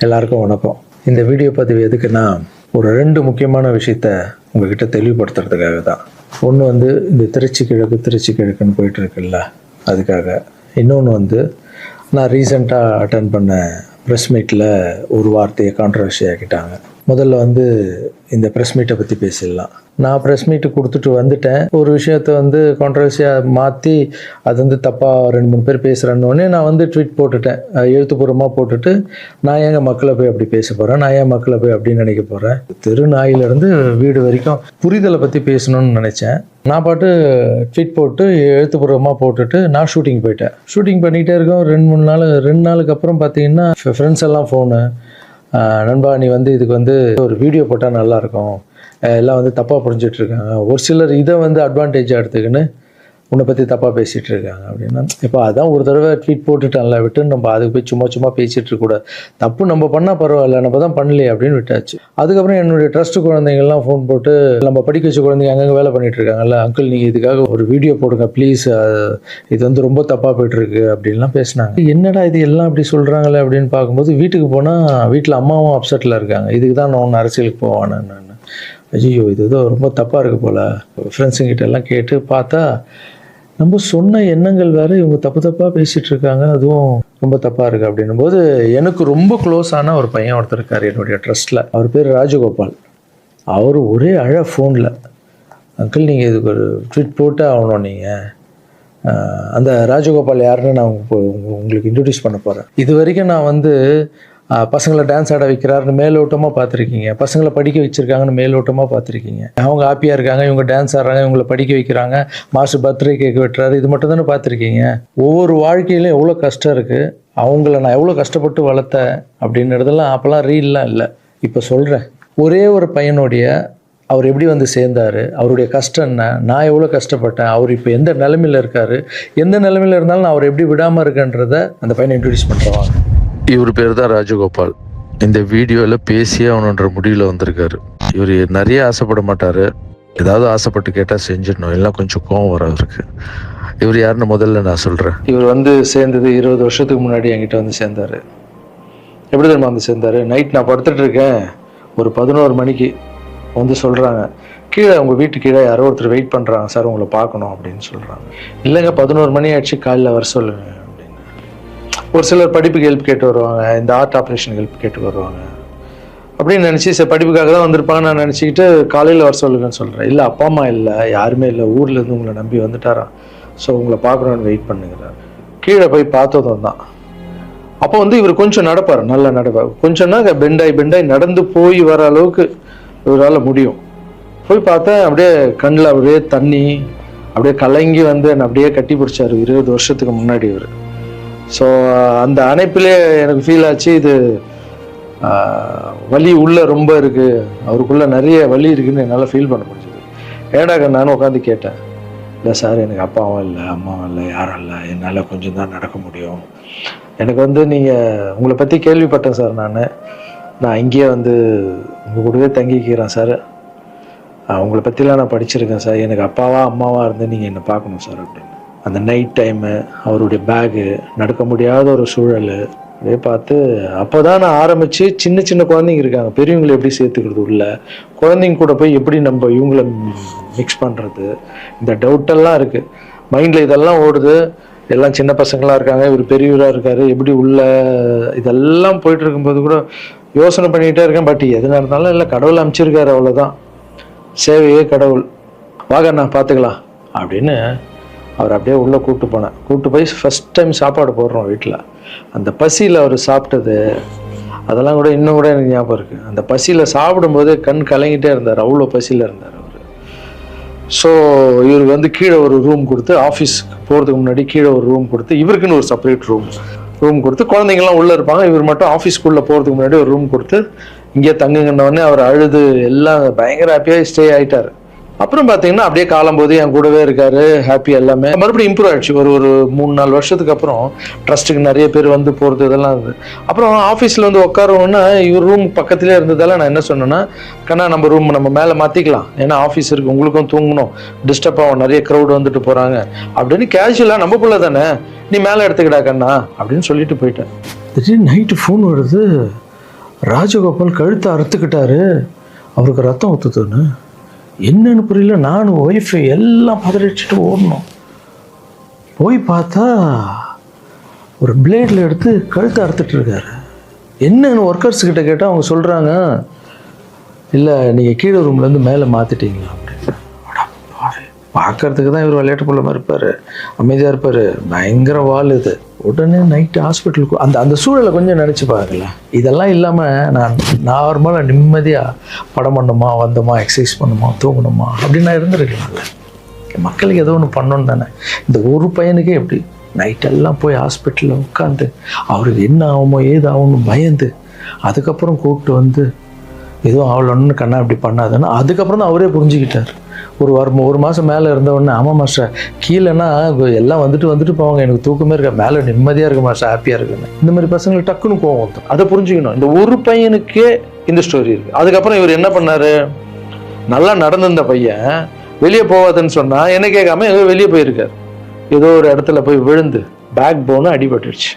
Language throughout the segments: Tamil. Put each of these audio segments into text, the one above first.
எல்லாருக்கும் வணக்கம். இந்த வீடியோ பதிவு எதுக்குன்னா, ஒரு 2 முக்கியமான விஷயத்த உங்ககிட்ட தெளிவுபடுத்துறதுக்காக தான். ஒன்று இந்த திருச்சி கிழக்குன்னு போயிட்டு இருக்குல்ல, அதுக்காக. இன்னொன்று நான் ரீசெண்டாக அட்டன் பண்ண ப்ரெஸ் மீட்டில் ஒரு வார்த்தையை கான்ட்ரவர்சி ஆக்கிட்டாங்க. முதல்ல இந்த ப்ரெஸ் மீட்டை பற்றி பேசிடலாம். நான் ப்ரெஸ் மீட்டு கொடுத்துட்டு வந்துட்டேன். ஒரு விஷயத்த கான்ட்ரவர்சியாக மாற்றி அது தப்பாக 2-3 பேர் பேசுகிறேன்னொடனே நான் ட்வீட் போட்டுட்டேன். எழுத்துப்பூர்வமாக போட்டுட்டு, நான் ஏங்க மக்களை போய் அப்படி பேச போகிறேன், நான் ஏன் மக்களை போய் அப்படின்னு நினைக்க போகிறேன். தெரு நாயிலிருந்து வீடு வரைக்கும் புரிதலை பற்றி பேசணும்னு நினச்சேன். நான் பாட்டு ட்வீட் போட்டு எழுத்துப்பூர்வமாக போட்டுட்டு நான் ஷூட்டிங் போயிட்டேன். ஷூட்டிங் பண்ணிகிட்டே இருக்கோம். 2 நாளுக்கு அப்புறம் பார்த்தீங்கன்னா ஃப்ரெண்ட்ஸ் எல்லாம் ஃபோனு, நண்பா நீ இதுக்கு ஒரு வீடியோ போட்டால் நல்லாயிருக்கும், எல்லாம் தப்பாக புரிஞ்சிட்ருக்காங்க, ஒரு சிலர் இதை அட்வான்டேஜாக எடுத்துக்கின்னு உன்னை பற்றி தப்பாக பேசிகிட்டு இருக்காங்க அப்படின்னா, இப்போ அதான் ஒரு தடவை ட்வீட் போட்டுட்டான்ல, விட்டு நம்ம அதுக்கு போய் சும்மா பேசிகிட்டு இருக்கக்கூடாது. தப்பு நம்ம பண்ணால் பரவாயில்ல, நம்ம தான் பண்ணலையே அப்படின்னு விட்டாச்சு. அதுக்கப்புறம் என்னுடைய ட்ரஸ்ட் குழந்தைங்கள்லாம் ஃபோன் போட்டு, நம்ம படிக்க வச்ச குழந்தைங்க அங்கங்கே வேலை பண்ணிகிட்டு இருக்காங்கல்ல, அங்கிள் நீங்கள் இதுக்காக ஒரு வீடியோ போடுங்க ப்ளீஸ், இது ரொம்ப தப்பாக போய்ட்டுருக்கு அப்படின்லாம் பேசினாங்க. என்னடா இது எல்லாம் இப்படி சொல்கிறாங்களே அப்படின்னு பார்க்கும்போது, வீட்டுக்கு போனால் வீட்டில் அம்மாவும் அப்செட்டில் இருக்காங்க. இதுக்கு தான் நான் ஒன்று அரசியலுக்கு போவானு. நான் ஐயோ இது ரொம்ப தப்பாக இருக்குது போல். ஃப்ரெண்ட்ஸுங்கிட்ட எல்லாம் கேட்டு பார்த்தா, நம்ம சொன்ன எண்ணங்கள் வேறு, இவங்க தப்பாக பேசிகிட்டு இருக்காங்க, அதுவும் ரொம்ப தப்பாக இருக்குது அப்படின்னும் போது, எனக்கு ரொம்ப க்ளோஸான ஒரு பையன் ஒருத்தர் இருக்கார் என்னுடைய ட்ரஸ்ட்டில். அவர் பேர் ராஜகோபால். அவர் ஒரே ஃபோனில், அங்கிள் நீங்கள் இதுக்கு ஒரு ட்வீட் போட்டு ஆகணும், நீங்கள் அந்த ராஜகோபால் யாருன்னு நான் உங்களுக்கு இன்ட்ரடியூஸ் பண்ண போகிறேன். இது வரைக்கும் நான் பசங்களை டான்ஸ் ஆட வைக்கிறாருன்னு மேலோட்டமாக பார்த்துருக்கீங்க, பசங்களை படிக்க வச்சுருக்காங்கன்னு மேலோட்டமாக பார்த்துருக்கீங்க. அவங்க ஹாப்பியாக இருக்காங்க, இவங்க டான்ஸ் ஆடுறாங்க, இவங்களை படிக்க வைக்கிறாங்க, மாஸ்டர் பர்த்டே கேக் வெட்டுறாரு, இது மட்டும் தானே பார்த்துருக்கீங்க. ஒவ்வொரு வாழ்க்கையிலும் எவ்வளோ கஷ்டம் இருக்குது, அவங்கள நான் எவ்வளோ கஷ்டப்பட்டு வளர்த்தேன் அப்படின்றதெல்லாம் அப்போல்லாம் ரீல்லாம் இல்லை. இப்போ சொல்கிறேன், ஒரே ஒரு பையனுடைய அவர் எப்படி சேர்ந்தார், அவருடைய கஷ்டம் என்ன, நான் எவ்வளோ கஷ்டப்பட்டேன், அவர் இப்போ எந்த நிலைமையில் இருக்கார், எந்த நிலைமையில் இருந்தாலும் நான் அவர் எப்படி விடாமல் இருக்கேன்றதை அந்த பையனை இன்ட்ரடியூஸ் பண்ணுறவாங்க. இவர் பேர் தான் ராஜகோபால். இந்த வீடியோவில் பேசியே அவனுன்ற முடிவில் வந்திருக்காரு. இவர் நிறைய ஆசைப்பட மாட்டார், ஏதாவது ஆசைப்பட்டு கேட்டால் செஞ்சிடணும், எல்லாம் கொஞ்சம் கோவம் வர அவருக்கு. இவர் யாருன்னு முதல்ல நான் சொல்கிறேன். இவர் சேர்ந்தது 20 வருஷத்துக்கு முன்னாடி என்கிட்ட சேர்ந்தார். எப்படி தெரியுமா சேர்ந்தார்? நைட் நான் படுத்துட்டு இருக்கேன், ஒரு 11 மணிக்கு சொல்கிறாங்க, கீழே உங்கள் வீட்டு கீழே யாரோ ஒருத்தர் வெயிட் பண்ணுறாங்க சார், உங்களை பார்க்கணும் அப்படின்னு சொல்கிறாங்க. இல்லைங்க 11 மணி ஆயிடுச்சு, காலையில் வர சொல்லுங்க அப்படின்னு. ஒரு சிலர் படிப்புக்கு ஹெல்ப் கேட்டு வருவாங்க, இந்த ஆர்ட் ஆப்ரேஷன் ஹெல்ப் கேட்டு வருவாங்க அப்படின்னு நினச்சி, சரி படிப்புக்காக தான் வந்திருப்பாங்க நான் நினச்சிக்கிட்டு காலையில் வர சொல்லுங்கன்னு சொல்கிறேன். இல்லை அப்பா அம்மா இல்லை, யாருமே இல்லை, ஊர்லேருந்து உங்களை நம்பி வந்துட்டாராம், ஸோ உங்களை பார்க்கணுன்னு வெயிட் பண்ணுங்கிறார். கீழே போய் பார்த்ததும் தான். அப்போ இவர் கொஞ்சம் நடப்பார், நல்லா நடப்பார். கொஞ்சம்னா பெண்டாய் நடந்து போய் வர அளவுக்கு இவரால் முடியும். போய் பார்த்தா அப்படியே கண்ணில் அப்படியே தண்ணி, அப்படியே கலங்கி என்னை அப்படியே கட்டி பிடிச்சார் 20 வருஷத்துக்கு முன்னாடி இவர். ஸோ அந்த அணைப்பிலே எனக்கு ஃபீல் ஆச்சு, இது வலி உள்ளே ரொம்ப இருக்குது, அவருக்குள்ளே நிறைய வலி இருக்குதுன்னு என்னால் ஃபீல் பண்ண முடிஞ்சது. ஏடாக நானும் உட்காந்து கேட்டேன், இல்லை சார் எனக்கு அப்பாவும் இல்லை அம்மாவும் இல்லை யாரும் இல்லை, என்னால் கொஞ்சம் தான் நடக்க முடியும். எனக்கு நீங்கள் உங்களை பற்றி கேள்விப்பட்டேன் சார், நான் இங்கேயே உங்கள் கூடவே தங்கிக்கிறேன் சார், உங்களை பற்றிலாம் நான் படிச்சிருக்கேன் சார், எனக்கு அப்பாவா அம்மாவா இருந்து நீங்கள் என்னை பார்க்கணும் சார் அப்படின்னு. அந்த நைட் டைமு, அவருடைய பேகு, நடக்க முடியாத ஒரு சூழல் அப்படியே பார்த்து, அப்போ தான் நான் ஆரம்பித்து சின்ன குழந்தைங்க இருக்காங்க, பெரியவங்களை எப்படி சேர்த்துக்கிறது உள்ள, குழந்தைங்க கூட போய் எப்படி நம்ம இவங்களை மிக்ஸ் பண்ணுறது, இந்த டவுட்டெல்லாம் இருக்குது மைண்டில். இதெல்லாம் ஓடுது, எல்லாம் சின்ன பசங்களாக இருக்காங்க, இவர் பெரியவராக இருக்கார், எப்படி உள்ள இதெல்லாம் போயிட்டு இருக்கும்போது கூட யோசனை பண்ணிகிட்டே இருக்கேன். பட் எது நடந்தாலும் இல்லை, கடவுள் அமைச்சிருக்காரு, அவ்வளோதான், சேவையே கடவுள், வாங்கண்ணா பார்த்துக்கலாம் அப்படின்னு அவர் அப்படியே உள்ளே கூப்பிட்டு போய் ஃபஸ்ட் டைம் சாப்பாடு போடுறோம் வீட்டில். அந்த பசியில் அவர் சாப்பிட்டது அதெல்லாம் கூட இன்னும் கூட எனக்கு ஞாபகம் இருக்குது. அந்த பசியில் சாப்பிடும்போது கண் கலங்கிட்டே இருந்தார், அவ்வளோ பசியில் இருந்தார் அவர். ஸோ இவருக்கு கீழே ஒரு ரூம் கொடுத்து, ஆஃபீஸ்க்கு போகிறதுக்கு முன்னாடி கீழே ஒரு ரூம் கொடுத்து, இவருக்குன்னு ஒரு செப்பரேட் ரூம் கொடுத்து, குழந்தைங்கள்லாம் உள்ளே இருப்பாங்க, இவர் மட்டும் ஆஃபீஸ்க்குள்ளே போகிறதுக்கு முன்னாடி ஒரு ரூம் கொடுத்து இங்கே தங்குங்கன்னொடனே அவர் அழுது எல்லாம் பயங்கர ஹாப்பியாக ஸ்டே ஆகிட்டார். அப்புறம் பார்த்தீங்கன்னா அப்படியே காலம்போது என் கூடவே இருக்காரு, ஹாப்பி, எல்லாமே மறுபடியும் இம்ப்ரூவ் ஆயிடுச்சு. ஒரு 3-4 வருஷத்துக்கு அப்புறம் ட்ரஸ்ட்டுக்கு நிறைய பேர் போகிறது இதெல்லாம் இருந்தது. அப்புறம் ஆஃபீஸில் உட்காரணுன்னா இவர் ரூம் பக்கத்துலேயே இருந்ததால் நான் என்ன சொன்னேன்னா, கண்ணா நம்ம ரூம் நம்ம மேலே மாற்றிக்கலாம், ஏன்னா ஆஃபீஸ் இருக்குது, உங்களுக்கும் தூங்கணும், டிஸ்டர்ப் ஆகும், நிறைய க்ரௌடு வந்துட்டு போகிறாங்க அப்படின்னு கேஷுவலாக, நம்ம பிள்ளை தானே, நீ மேலே எடுத்துக்கிடா கண்ணா அப்படின்னு சொல்லிட்டு போயிட்டேன். திடீர்னு நைட்டு ஃபோன் வருது, ராஜகோபால் கழுத்தை அறுத்துக்கிட்டாரு, அவருக்கு ரத்தம் ஊற்றுதுன்னு. என்னன்னு புரியல. நானும் ஒய்ஃபு எல்லாம் பதறிச்சுட்டு ஓடணும். போய் பார்த்தா ஒரு பிளேடில் எடுத்து கழுத்தை அறுத்துட்டு இருக்காரு. என்னன்னு ஒர்க்கர்ஸ் கிட்ட கேட்டால் அவங்க சொல்கிறாங்க, இல்லை நீங்கள் கீழே ரூம்லேருந்து மேலே மாற்றிட்டீங்களா அப்படின்னு. பார்க்கறதுக்கு தான் இவர் விளையாட்டு பிள்ளை மாதிரி இருப்பார், அமைதியாக இருப்பார், பயங்கர வால் இது. உடனே நைட்டு ஹாஸ்பிட்டலுக்கு அந்த சூழலை கொஞ்சம் நினச்சி பார்க்கல. இதெல்லாம் இல்லாமல் நான் நார்மலாக நிம்மதியாக படம் பண்ணணுமா, வந்தோமா, எக்ஸசைஸ் பண்ணணுமா, தூங்கணுமா அப்படின்னு நான் இருந்திருக்கலாம்ல. மக்களுக்கு ஏதோ ஒன்று பண்ணணும் தானே. இந்த ஒரு பையனுக்கே எப்படி நைட்டெல்லாம் போய் ஹாஸ்பிட்டலில் உட்காந்து அவருக்கு என்ன ஆகுமோ ஏது ஆகும்னு பயந்து, அதுக்கப்புறம் கூப்பிட்டு வந்து எதுவும் ஆகலன்னு கண்ணா இப்படி பண்ணாதுன்னு அதுக்கப்புறம் தான் அவரே புரிஞ்சுக்கிட்டார். ஒரு மாதம் மேலே இருந்தவொடனே, ஆமாம் மாஸ்டர் கீழேன்னா எல்லாம் வந்துட்டு போவாங்க, எனக்கு தூக்கமே இருக்க, மேலே நிம்மதியாக இருக்கு மாஸ்டர், ஹாப்பியாக இருக்குன்னு. இந்த மாதிரி பசங்களுக்கு டக்குன்னு கோவம் வந்துடும். அதை புரிஞ்சுக்கணும். இந்த ஒரு பையனுக்கே இந்த ஸ்டோரி இருக்குது. அதுக்கப்புறம் இவர் என்ன பண்ணார், நல்லா நடந்திருந்த பையன் வெளியே போவாதுன்னு சொன்னால் என்ன கேட்காம ஏதோ வெளியே போயிருக்கார். ஏதோ ஒரு இடத்துல போய் விழுந்து பேக் போனும் அடிபட்டுருச்சு.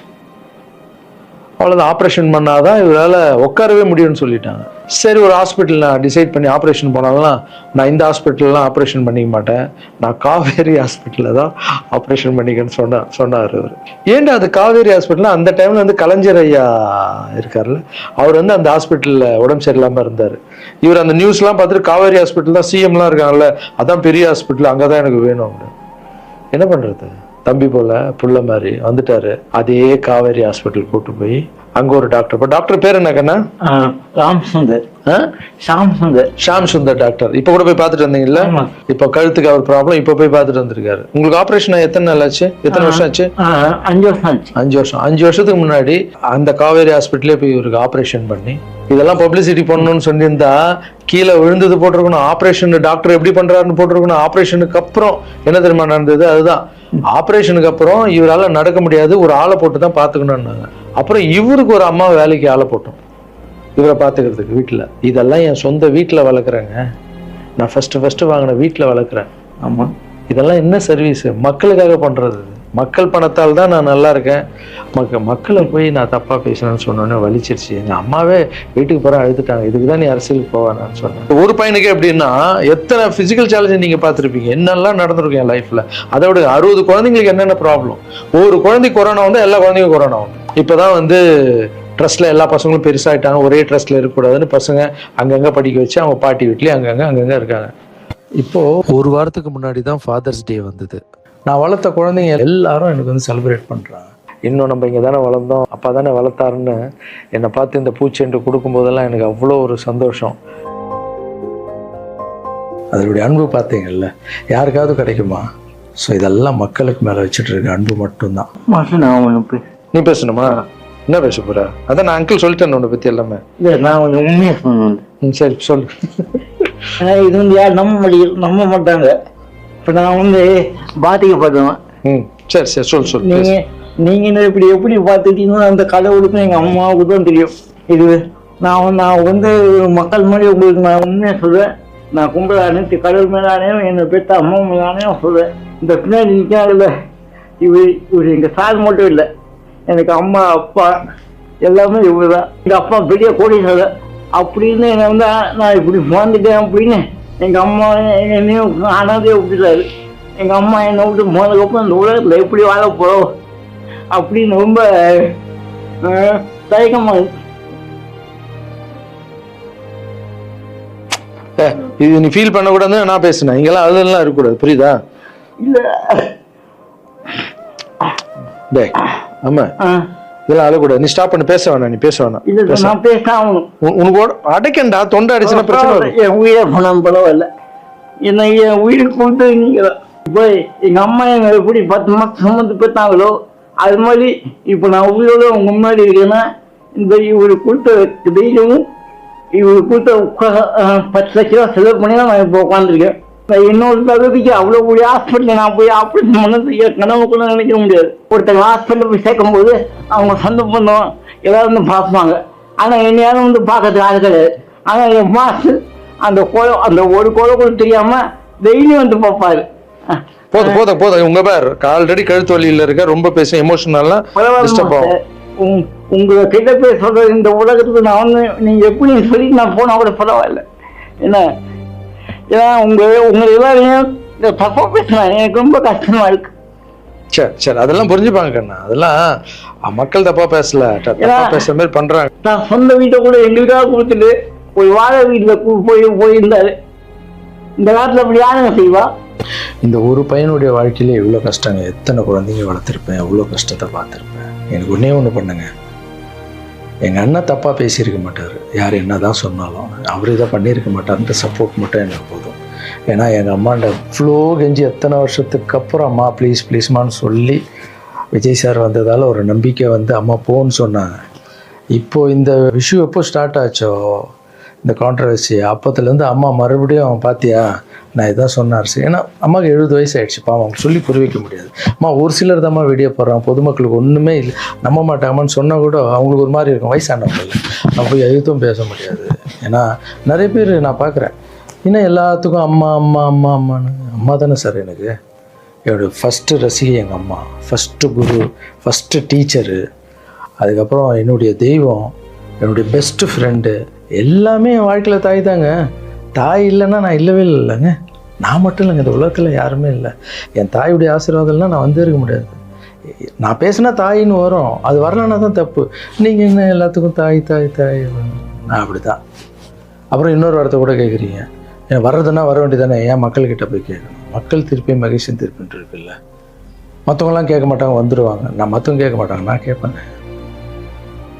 அவ்வளோதான், ஆப்ரேஷன் பண்ணாதான் இவரால் உட்காரவே முடியும்னு சொல்லிட்டாங்க. சரி, ஒரு ஹாஸ்பிட்டல் நான் டிசைட் பண்ணி ஆப்ரேஷன் போனாலும் நான் இந்த ஹாஸ்பிட்டல்லாம் ஆப்ரேஷன் பண்ணிக்க மாட்டேன், நான் காவேரி ஹாஸ்பிட்டலில் தான் ஆப்ரேஷன் பண்ணிக்கன்னு சொன்னார் அவர். ஏன்டா அது காவேரி ஹாஸ்பிட்டல்? அந்த டைமில் வந்து கலைஞர் ஐயா இருக்கார்ல, அவர் வந்து அந்த ஹாஸ்பிட்டலில் உடம்பு சரியில்லாமல் இருந்தார். இவர் அந்த நியூஸ்லாம் பார்த்துட்டு காவேரி ஹாஸ்பிட்டல் தான், சிஎம்லாம் இருக்காங்கல்ல, அதான் பெரிய ஹாஸ்பிட்டல், அங்கே தான் எனக்கு வேணும் அப்படின்னு. என்ன பண்ணுறது, தம்பி போல புள்ள மாதிரி வந்துட்டாரு. அதே காவேரி ஹாஸ்பிட்டல் கூட்டு போய் அங்க ஒரு டாக்டர், டாக்டர் பேர் என்ன கண்ணா? ஷாம் சுந்தர் டாக்டர். இப்ப கூட போய் பார்த்துட்டு வந்தீங்கல்ல? இப்ப கழுத்துக்கு அவர் ப்ராப்ளம், இப்ப போய் பார்த்துட்டு வந்திருக்காரு. உங்களுக்கு ஆபரேஷன் எத்தனை நாள் ஆச்சு, எத்தனை வருஷம் ஆச்சு? 5 வருஷம் ஆச்சு. 5 வருஷத்துக்கு முன்னாடி அந்த காவேரி ஹாஸ்பிட்டலே போய் இவருக்கு ஆபரேஷன் பண்ணி, இதெல்லாம் பப்ளிசிட்டி பண்ணணும்னு சொல்லியிருந்தா கீழே விழுந்தது போட்டிருக்கணும், ஆப்ரேஷன் டாக்டர் எப்படி பண்றாருன்னு போட்டிருக்கணும். ஆப்ரேஷனுக்கு அப்புறம் என்ன தெரியுமா நடந்தது? அதுதான், ஆப்ரேஷனுக்கு அப்புறம் இவரால் நடக்க முடியாது, ஒரு ஆளை போட்டு தான் பார்த்துக்கணும்னாங்க. அப்புறம் இவருக்கு ஒரு அம்மா வேலைக்கு ஆளை போட்டோம் இவரை பார்த்துக்கிறதுக்கு வீட்டில். இதெல்லாம் என் சொந்த வீட்டில் வளர்க்குறேங்க, நான் ஃபஸ்ட்டு வாங்கின வீட்டில் வளர்க்குறேன். ஆமாம், இதெல்லாம் என்ன சர்வீஸ்? மக்களுக்காக பண்ணுறது. மக்கள் பணத்தால் தான் நான் நல்லா இருக்கேன். மக்களை போய் நான் தப்பாக பேசணும்னு சொன்னோன்னே வலிச்சிருச்சு. எங்கள் அம்மாவே வீட்டுக்கு போகிற அழுதுட்டாங்க, இதுக்கு தான் நீ அரசியலுக்கு போவானான்னு சொன்னேன். ஒரு பையனுக்கு எப்படின்னா, எத்தனை ஃபிசிக்கல் சேலஞ்சு நீங்கள் பார்த்துருப்பீங்க, என்னெல்லாம் நடந்திருக்கும் என் லைஃப்பில். அதை விட 60 குழந்தைங்களுக்கு என்னென்ன ப்ராப்ளம். ஒரு குழந்தைக்கு கொரோனா வந்து எல்லா குழந்தைக்கும் கொரோனா வந்து. இப்போ தான் வந்து ட்ரஸ்ட்டில் எல்லா பசங்களும் பெருசாகிட்டாங்க, ஒரே ட்ரஸ்ட்டில் இருக்கக்கூடாதுன்னு பசங்க அங்கங்கே படிக்க வச்சு அவங்க பாட்டி வீட்லேயே அங்கங்கே இருக்காங்க. இப்போது ஒரு வாரத்துக்கு முன்னாடி தான் ஃபாதர்ஸ் டே வந்தது. நான் வளர்த்த குழந்தைங்க எல்லாரும் எனக்கு வந்து செலிப்ரேட் பண்ணுறாங்க. இன்னும் நம்ம இங்கே தானே வளர்ந்தோம், அப்பா தானே வளர்த்தாருன்னு என்னை பார்த்து இந்த பூச்செண்டு கொடுக்கும்போதெல்லாம் எனக்கு அவ்வளோ ஒரு சந்தோஷம். அதனுடைய அன்பு பார்த்தீங்கல்ல, யாருக்காவது கிடைக்குமா? ஸோ இதெல்லாம் மக்களுக்கு மேலே வச்சுட்டு இருக்க அன்பு மட்டும்தான். நீ பேசணுமா? என்ன பேச போற? அதான் நான் அங்கிள் சொல்லிட்டேன் உன்னை பற்றி எல்லாமே. இல்லை, நான் கொஞ்சம் உண்மையாக சொன்னேன். சரி சொல்லு. இது வந்து யார் நம்ப மாட்டாங்க. இப்போ நான் வந்து பாதிக்கப்படுவேன். சரி சொல்லு. நீங்க எப்படி பார்த்துட்டீங்கன்னா அந்த கடவுளுக்கும் எங்கள் அம்மாவுக்கு தான் தெரியும். இது நான் வந்து மக்கள் மாதிரி உங்களுக்கு நான் உண்மையாக சொல்லுவேன். நான் கும்பிட அனைத்து கடவுள் மேலானே என்னை பெற்ற அம்மா மேலானே சொல்லுவேன். இந்த பின்னாடி நிற்காங்கல்ல, இவர் எங்கள் சார் மட்டும் இல்லை, எனக்கு அம்மா அப்பா எல்லாமே இவர் தான். எங்கள் அப்பா பெரிய கோடீஸ்வரர் அப்படின்னு என்னை வந்து நான் இப்படி வாழ்ந்துட்டேன் அப்படின்னு எங்கள் அம்மா என்னையும் அனாதையை விட்டுட்டாரு. எங்கள் அம்மா என்னை விட்டு போனதுக்கப்புறம் இந்த உலகத்தில் எப்படி வாழ போகிறோம் அப்படின்னு ரொம்ப தயக்கமாக இருக்கு. இது நீ ஃபீல் பண்ணக்கூடாதுன்னு நான் பேசினேன். இங்கெல்லாம் அதெல்லாம் இருக்கக்கூடாது, புரியுதா? இல்லை டே ஆமா, இதெல்லாம் அழக்கூடாது. நீ ஸ்டாப் பண்ணி பேச வேணாம், நீ பேச வேணாம். இல்லை, நான் பேசினா உனக்கு அடைக்கண்டா, தொண்டை அடிச்சுன்னா பிரச்சனை. என் உயிரை போனாலும் பரவாயில்ல, என்னை என் உயிருக்கு கொடுத்து நீங்க இப்போ எங்கள் அம்மா என்னை எப்படி 10 மாதம் சுமந்து பெற்றாங்களோ அது மாதிரி இப்போ நான் உயிரோட உங்க முன்னாடி இருக்கேன்னா இந்த இவர் கொடுத்த தைரியமும் இவர் கொடுத்த 10 லட்ச ரூபா செலவு பண்ணி தான் நான் இப்போ உட்காந்துருக்கேன். என்னோட தகுதிக்கு அவ்வளோ கூடிய ஹாஸ்பிட்டலில் நான் போய் ஆப்ரேஷன் பண்ணது கனவுக்குள்ள நினைக்க முடியாது. ஒருத்தங்க ஹாஸ்பிட்டலில் போய் சேர்க்கும் போது அவங்க சொந்த பந்தம் எல்லாரும் வந்து பார்ப்பாங்க, ஆனால் என்னையாரும் வந்து பார்க்கறதுக்கு ஆள் கிடையாது. ஆனால் என் மாஸ்டர் அந்த ஒரு கோலை கூட தெரியாம டெய்லி வந்து பார்ப்பாரு. போதும் உங்க பேர் ஆல்ரெடி கழுத்து வலியில இருக்க, ரொம்ப பேச எமோஷனல்லாம் டிஸ்டர்ப் ஆகும். உங்களை கிட்ட போய் சொல்றது இந்த உலகத்துக்கு நான் வந்து நீங்க எப்படி சொல்லி நான் போனா கூட பரவாயில்ல. ஏன்னா உங்களை எல்லாரையும் இந்த தப்பா பேசுறேன், எனக்கு ரொம்ப கஷ்டமா இருக்கு. சரி அதெல்லாம் புரிஞ்சுப்பாங்க கண்ணா, அதெல்லாம் மக்கள் தப்பா பேசல, தப்பா பேசுற மாதிரி பண்றாங்க. நான் சொந்த வீட்டை கூட எங்களுக்காக கொடுத்துட்டு ஒரு வாழை வீட்டுல போயிருந்தாரு. இந்த காலத்துல அப்படி யாருங்க செய்வா? இந்த ஒரு பையனுடைய வாழ்க்கையில எவ்வளோ கஷ்டங்க, எத்தனை குழந்தைங்க வளர்த்துருப்பேன், எவ்வளோ கஷ்டத்தை பார்த்துருப்பேன். எனக்கு ஒன்று பண்ணுங்க, எங்கள் அண்ணன் தப்பாக பேசியிருக்க மாட்டார், யார் என்ன தான் சொன்னாலும் அவர் இதை பண்ணியிருக்க மாட்டார்ன்ற சப்போர்ட் மட்டும் எனக்கு போதும். ஏன்னா எங்கள் அம்மாண்ட இவ்வளோ கெஞ்சி எத்தனை வருஷத்துக்கு அப்புறம் அம்மா ப்ளீஸ்மான்னு சொல்லி விஜய் சார் வந்ததால் ஒரு நம்பிக்கை வந்து அம்மா போன்னு சொன்னாங்க. இப்போது இந்த விஷயம் எப்போ ஸ்டார்ட் ஆச்சோ இந்த கான்ட்ரவர்சி, அப்போத்துலேருந்து அம்மா மறுபடியும் பார்த்தியா நான் இதான் சொன்னார். ஏன்னா அம்மாவுக்கு 70 வயசு ஆகிடுச்சு, பாவம் அவங்க சொல்லி புரிய வைக்க முடியாது. அம்மா ஒரு சிலர் தான் வீடியோ போடுறான், பொதுமக்களுக்கு ஒன்றுமே இல்லை நம்ப மாட்டாங்கன்னு சொன்னால் கூட அவங்களுக்கு ஒரு மாதிரி இருக்கும். வயசானவங்க இல்லை, அவங்க போய் எதுவும் பேச முடியாது. ஏன்னா நிறைய பேர் நான் பார்க்குறேன், இன்னும் எல்லாத்துக்கும் அம்மா அம்மா அம்மா அம்மான்னு. அம்மா தானே சார் எனக்கு, என்னோடய ஃபஸ்ட்டு ரசிகை எங்கள் அம்மா, ஃபஸ்ட்டு குரு, ஃபஸ்ட்டு டீச்சரு, அதுக்கப்புறம் என்னுடைய தெய்வம், என்னுடைய பெஸ்ட்டு ஃப்ரெண்டு, எல்லாமே என் வாழ்க்கையில் தாய் தாங்க. தாய் இல்லைன்னா நான் இல்லவே இல்லைங்க, நான் மட்டும் இல்லைங்க, இந்த உலகத்தில் யாருமே இல்லை. என் தாயுடைய ஆசீர்வாதம்லாம் நான் வந்து இருக்க முடியாது. நான் பேசினா தாயின்னு வரும், அது வரலன்னா தான் தப்பு. நீங்கள் என்ன எல்லாத்துக்கும் தாய் தாய் தாய், நான் அப்படி தான். அப்புறம் இன்னொரு வார்த்தை கூட கேட்குறீங்க, ஏன் வர்றதுன்னா வர வேண்டியதானே, ஏன் மக்கள்கிட்ட போய் கேட்கணும்? மக்கள் திருப்பி மகிழ்ச்சியும் திருப்பின்ட்டு இருக்குல்ல. மற்றவங்களாம் கேட்க மாட்டாங்க, வந்துடுவாங்க. நான் மற்றவங்க கேட்க மாட்டாங்க, நான் கேட்பேன்.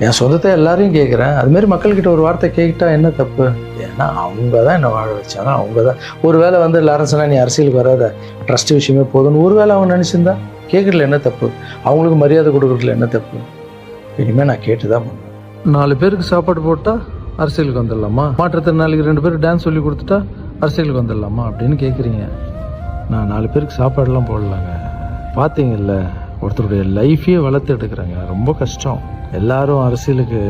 என் சொந்தத்தை எல்லாரையும் கேட்குறேன், அதுமாரி மக்கள்கிட்ட ஒரு வார்த்தை கேட்டால் என்ன தப்பு? ஏன்னா அவங்க தான் என்னை வாழ வச்சாங்க, அவங்க தான். ஒரு வேளை வந்து எல்லாரும் சொன்னால் நீ அரசியலுக்கு வராத, ட்ரஸ்ட் விஷயமே போதும்னு ஒரு வேளை அவங்க நினச்சிருந்தா கேட்குறதுல என்ன தப்பு? அவங்களுக்கு மரியாதை கொடுக்குறதுல என்ன தப்பு? இனிமேல் நான் கேட்டு தான் பண்ணுவேன். 4 பேருக்கு சாப்பாடு போட்டால் அரசியலுக்கு வந்துடலாமா? மாற்றுத்திறனாளிக்கு 2 பேருக்கு டான்ஸ் சொல்லி கொடுத்துட்டா அரசியலுக்கு வந்துடலாமா அப்படின்னு கேட்குறீங்க. நான் 4 பேருக்கு சாப்பாடெல்லாம் போடலாங்க. பார்த்தீங்கல்ல, ஒருத்தருடைய லைஃபையே வளர்த்து எடுக்கிறேங்க, ரொம்ப கஷ்டம். எல்லாரும் அரசியலுக்கு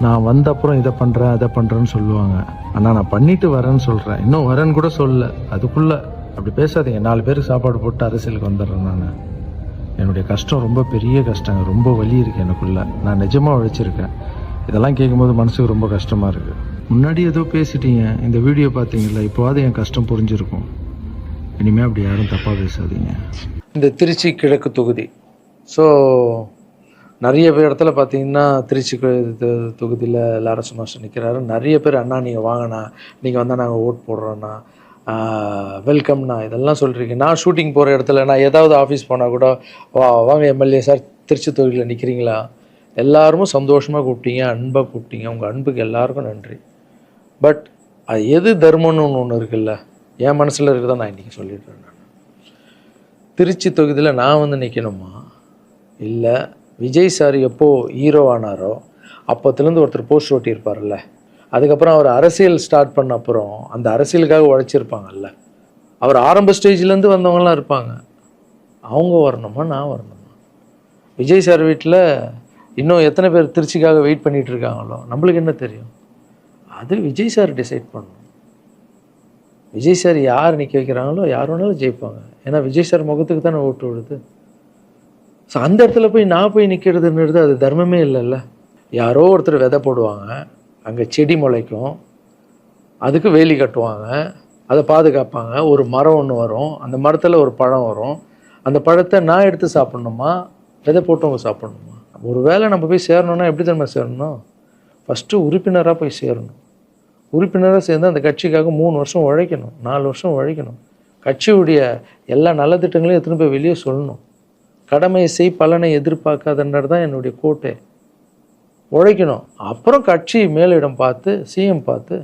நான் வந்த அப்புறம் இதை பண்ணுறேன் அதை பண்ணுறேன்னு சொல்லுவாங்க, ஆனால் நான் பண்ணிட்டு வரேன்னு சொல்கிறேன், இன்னும் வரேன்னு கூட சொல்லல. அதுக்குள்ளே அப்படி பேசாதீங்க. 4 பேருக்கு சாப்பாடு போட்டு அரசியலுக்கு வந்துடுறேன். நான் என்னுடைய கஷ்டம் ரொம்ப பெரிய கஷ்டங்க, ரொம்ப வலி இருக்குது எனக்குள்ள. நான் நிஜமாக உழைச்சிருக்கேன். இதெல்லாம் கேட்கும்போது மனசுக்கு ரொம்ப கஷ்டமாக இருக்குது. முன்னாடி ஏதோ பேசிட்டீங்க, இந்த வீடியோ பார்த்தீங்களா, இப்போவாது என் கஷ்டம் புரிஞ்சிருக்கும். இனிமேல் அப்படி யாரும் தப்பாக பேசாதீங்க. இந்த திருச்சி கிழக்கு தொகுதி, ஸோ நிறைய பேர் இடத்துல பார்த்தீங்கன்னா திருச்சி தொகுதியில் எல்லாரும் சும்மா நிற்கிறாரு. நிறைய பேர் அண்ணா நீங்கள் வாங்கண்ணா, நீங்கள் வந்தால் நாங்கள் ஓட் போடுறோண்ணா, வெல்கம்ண்ணா, இதெல்லாம் சொல்கிறீங்க. நான் ஷூட்டிங் போகிற இடத்துல நான் ஏதாவது ஆஃபீஸ் போனால் கூட வாங்க எம்எல்ஏ சார் திருச்சி தொகுதியில் நிற்கிறீங்களா, எல்லாரும் சந்தோஷமாக கூப்பிட்டீங்க, அன்பாக கூப்பிட்டீங்க. உங்கள் அன்புக்கு எல்லாருக்கும் நன்றி. பட் அது எது தர்மம்னு ஒன்று இருக்குல்ல, என் மனசில் இருக்குதான் நான் இன்றைக்கி சொல்லிடுறேன். நான் திருச்சி தொகுதியில் நான் வந்து நிற்கணுமா? இல்லை விஜய் சார் எப்போது ஹீரோ ஆனாரோ அப்போத்துலேருந்து ஒருத்தர் போஸ்ட் ஓட்டியிருப்பார்ல, அதுக்கப்புறம் அவர் அரசியல் ஸ்டார்ட் பண்ண அப்புறம் அந்த அரசியலுக்காக உழைச்சிருப்பாங்கல்ல, அவர் ஆரம்ப ஸ்டேஜ்லேருந்து வந்தவங்களாம் இருப்பாங்க, அவங்க வரணுமா நான் வரணுமா? விஜய் சார் வீட்டில் இன்னும் எத்தனை பேர் திருச்சிக்காக வெயிட் பண்ணிகிட்டு இருக்காங்களோ நம்மளுக்கு என்ன தெரியும்? அது விஜய் சார் டிசைட் பண்ணணும். விஜய் சார் யார் நிற்க வைக்கிறாங்களோ யார் வேணாலும் ஜெயிப்பாங்க. ஏன்னா விஜய் சார் முகத்துக்கு தானே ஓட்டு விடுது. ஸோ அந்த இடத்துல போய் நான் போய் நிற்கிறதுன்றது அது தர்மமே இல்லைல்ல. யாரோ ஒருத்தர் விதை போடுவாங்க, அங்கே செடி முளைக்கும், அதுக்கு வேலி கட்டுவாங்க, அதை பாதுகாப்பாங்க. ஒரு மரம் ஒன்று வரும், அந்த மரத்தில் ஒரு பழம் வரும், அந்த பழத்தை நான் எடுத்து சாப்பிட்ணுமா, விதை போட்டவங்க சாப்பிட்ணுமா? ஒரு வேளை நம்ம போய் சேரணுன்னா எப்படி தான் சேரணும்? ஃபஸ்ட்டு உறுப்பினராக போய் சேரணும். உறுப்பினராக சேர்ந்து அந்த கட்சிக்காக 3 வருஷம் உழைக்கணும், 4 வருஷம் உழைக்கணும். கட்சியுடைய எல்லா நலத்திட்டங்களையும் எத்தனை போய் வெளியே சொல்லணும். கடமை செய் பலனை எதிர்பார்க்காதன்றது தான் என்னுடைய கோட்டை. உழைக்கணும். அப்புறம் கட்சி மேலிடம் பார்த்து சிஎம் பார்த்து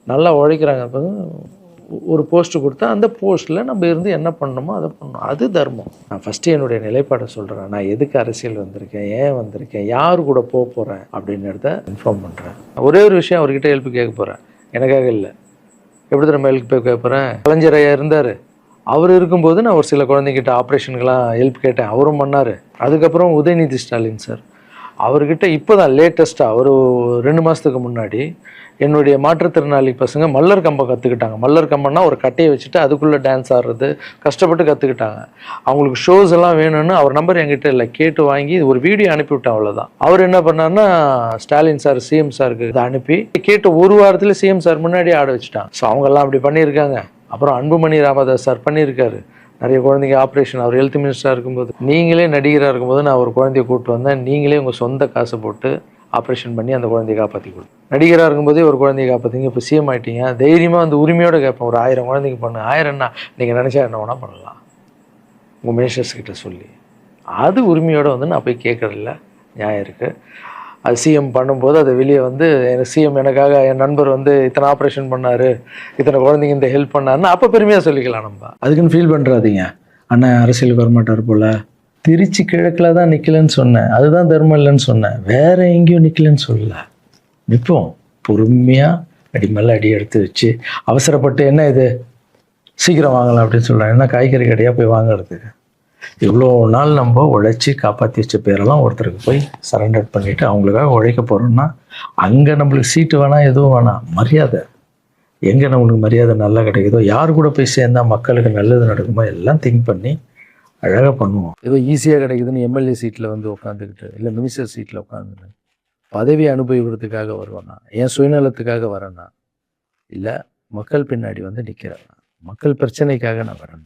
நல்லா உழைக்கிறாங்க ஒரு போஸ்ட்டு கொடுத்தா அந்த போஸ்ட்டில் நம்ம இருந்து என்ன பண்ணணுமோ அதை பண்ணணும். அது தர்மம். நான் ஃபஸ்ட்டு என்னுடைய நிலைப்பாடை சொல்கிறேன். நான் எதுக்கு அரசியல் வந்திருக்கேன், ஏன் வந்திருக்கேன், யார் கூட போக போகிறேன் அப்படின்றத இன்ஃபார்ம் பண்ணுறேன். ஒரே ஒரு விஷயம் அவர்கிட்ட ஹெல்ப் கேட்க போகிறேன், எனக்காக இல்லை. எப்படி நம்ம ஹெல்ப் கேட்க போகிறேன்? கலைஞர் ஐயா இருந்தார், அவர் இருக்கும்போது நான் ஒரு சில குழந்தைங்கிட்ட ஆப்ரேஷனுக்கெல்லாம் ஹெல்ப் கேட்டேன், அவரும் பண்ணார். அதுக்கப்புறம் உதயநிதி ஸ்டாலின் சார், அவர்கிட்ட இப்போ தான் லேட்டஸ்ட்டாக ஒரு 2 மாதத்துக்கு முன்னாடி என்னுடைய மாற்றுத்திறனாளி பசங்க மல்லர் கம்பம் கற்றுக்கிட்டாங்க. மல்லர் கம்பம்னா ஒரு கட்டையை வச்சுட்டு அதுக்குள்ளே டான்ஸ் ஆடுறது கஷ்டப்பட்டு கற்றுக்கிட்டாங்க. அவங்களுக்கு ஷோஸ் எல்லாம் வேணும்னு அவர் நம்பர் என்கிட்ட இல்லை, கேட்டு வாங்கி ஒரு வீடியோ அனுப்பிவிட்டேன், அவ்வளோதான். அவர் என்ன பண்ணாருன்னா ஸ்டாலின் சார் சிஎம் சாருக்கு இதை அனுப்பி கேட்டு ஒரு வாரத்தில் சிஎம் சார் முன்னாடி ஆட வச்சுட்டாங்க. ஸோ அவங்கெல்லாம் அப்படி பண்ணியிருக்காங்க. அப்புறம் அன்புமணி ராமதாஸ் சார் பண்ணியிருக்காரு. நிறைய குழந்தைங்க ஆப்ரேஷன், அவர் ஹெல்த் மினிஸ்டராக இருக்கும்போது, நீங்களே நடிகராக இருக்கும்போது நான் ஒரு குழந்தைய கூப்பிட்டு வந்தேன், நீங்களே உங்கள் சொந்த காசை போட்டு ஆப்ரேஷன் பண்ணி அந்த குழந்தைய காப்பாற்றி கொடு. நடிகராக இருக்கும்போதே ஒரு குழந்தைய காப்பாற்றிங்க, இப்போ சிஎம் ஆகிட்டீங்க, தைரியமாக வந்து உரிமையோடு கேட்பேன், ஒரு 1000 குழந்தைக்கு பண்ணு. 1000 என்ன, நீங்கள் நினச்சா என்ன வேணால் பண்ணலாம் உங்கள் மினிஸ்டர்ஸ் கிட்ட சொல்லி. அது உரிமையோடு வந்து நான் போய் கேட்குறதில்ல, நியாயம் இருக்குது. அது சிஎம் பண்ணும்போது அதை வெளியே வந்து சிஎம் எனக்காக என் நண்பர் வந்து இத்தனை ஆப்ரேஷன் பண்ணார், இத்தனை குழந்தைங்க இந்த ஹெல்ப் பண்ணாருன்னு அப்போ பெருமையாக சொல்லிக்கலாம். நம்ம அதுக்குன்னு ஃபீல் பண்ணுறாதீங்க, அண்ணன் அரசியலுக்கு வரமாட்டார் போல். திருச்சி கிழக்கில் தான் நிற்கலன்னு சொன்னேன், அதுதான் தர்மம் இல்லைன்னு சொன்னேன், வேற எங்கேயும் நிற்கலன்னு சொல்லலை. நிற்போம் பொறுமையாக, அடி மேலே அடி எடுத்து வச்சு. அவசரப்பட்டு என்ன இது சீக்கிரம் வாங்கலாம் அப்படின்னு சொல்கிறேன். என்ன காய்கறி கடையாக போய் வாங்குறதுக்கு? இவ்வளோ நாள் நம்ம உழைச்சி காப்பாற்றி வச்ச பேரெல்லாம் ஒருத்தருக்கு போய் சரண்டர் பண்ணிவிட்டு அவங்களுக்காக உழைக்க போகிறோம்னா அங்கே நம்மளுக்கு சீட்டு வேணாம், எதுவும் வேணாம், மரியாதை. எங்கே நம்மளுக்கு மரியாதை நல்லா கிடைக்குதோ, யார் கூட போய் சேர்ந்தால் மக்களுக்கு நல்லது நடக்குமோ எல்லாம் திங்க் பண்ணி அழகாக பண்ணுவோம். ஏதோ ஈஸியாக கிடைக்குதுன்னு எம்எல்ஏ சீட்டில் வந்து உட்காந்துக்கிட்டு, இல்லை மினிஸ்டர் சீட்டில் உட்காந்துன்னு பதவி அனுபவிக்கிறதுக்காக வருவேன்னா, என் சுயநலத்துக்காக வரேன்னா, இல்லை மக்கள் பின்னாடி வந்து நிற்கிறேன்னா, மக்கள் பிரச்சனைக்காக நான் வரேன்.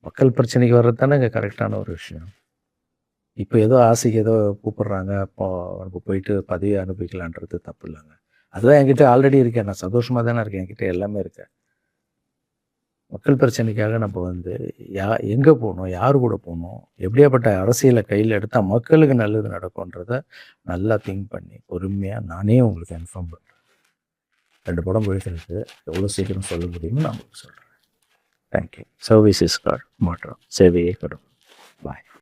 மக்கள் பிரச்சனைக்கு வர்றது தானே இங்கே கரெக்டான ஒரு விஷயம். இப்போ ஏதோ ஆசைக்கு ஏதோ கூப்பிட்றாங்க, இப்போ நம்ம போயிட்டு பதவி அனுபவிக்கலான்றது தப்பு இல்லைங்க. அதுதான் என்கிட்ட ஆல்ரெடி இருக்கேன், நான் சந்தோஷமாக தானே இருக்கேன், என்கிட்ட எல்லாமே இருக்கேன். மக்கள் பிரச்சனைக்காக நம்ம வந்து எங்கே போகணும், யார் கூட போகணும், எப்படியாப்பட்ட அரசியலை கையில் எடுத்தால் மக்களுக்கு நல்லது நடக்கும்ன்றத நல்லா திங்க் பண்ணி பொறுமையாக நானே உங்களுக்கு இன்ஃபார்ம் பண்ணுறேன். 2 படம் போயிட்டு எவ்வளோ சீக்கிரம் சொல்ல முடியுமோ நான் உங்களுக்கு சொல்கிறேன். தேங்க்யூ. சர்வீஸ் இஸ் காட் மாற்றம், சேவையே கடும். பாய்.